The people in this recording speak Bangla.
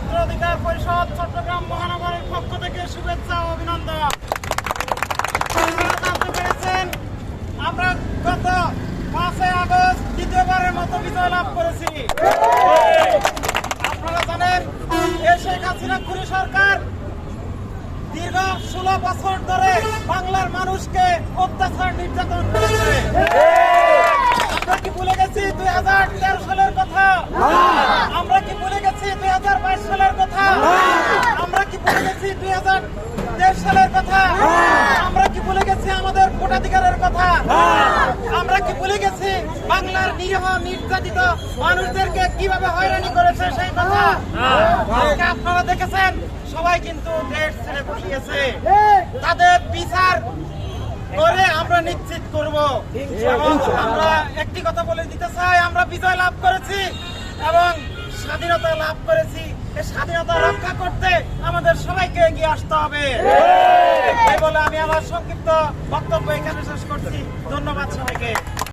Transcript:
ছাত্র অধিকার পরিষদ চট্টগ্রাম মহানগরের পক্ষ থেকে শুভেচ্ছা ও অভিনন্দন। আপনারা জানতে পেরেছেন আমরা গত 5 আগস্ট দ্বিতীয়বারের মতো বিজয় লাভ করেছি। আপনারা জানেন এই শেখ হাসিনা খুনি সরকার দীর্ঘ 16 বছর ধরে বাংলার মানুষকে অত্যাচার নির্যাতন করেছে। আমরা কি ভুলে গেছি 2013 সালের কথা? আমরা কি ভুলে গেছি 2022 সালের কথা? আমরা কি ভুলে গেছি 2023 সালের কথা? আমরা কি ভুলে গেছি আমাদের ভোটাধিকারের কথা? আমরা কি ভুলে গেছি বাংলার নিরীহ নির্যাতিত মানুষদেরকে কিভাবে হয়রানি করেছে সেই কথা? আজকে আপনারা দেখেছেন সবাই কিন্তু দেশ ছেড়ে পালিয়েছে। তাদের বিচার করে আমরা নিশ্চিত করব। এবং আমরা একটি কথা বলে দিতে চাই, আমরা বিজয় লাভ করেছি এবং স্বাধীনতা লাভ করেছি। এই স্বাধীনতা রক্ষা করতে আমাদের সবাইকে এগিয়ে আসতে হবে। এই বলে আমি আমার সংক্ষিপ্ত বক্তব্য এখানে শেষ করছি। ধন্যবাদ সবাইকে।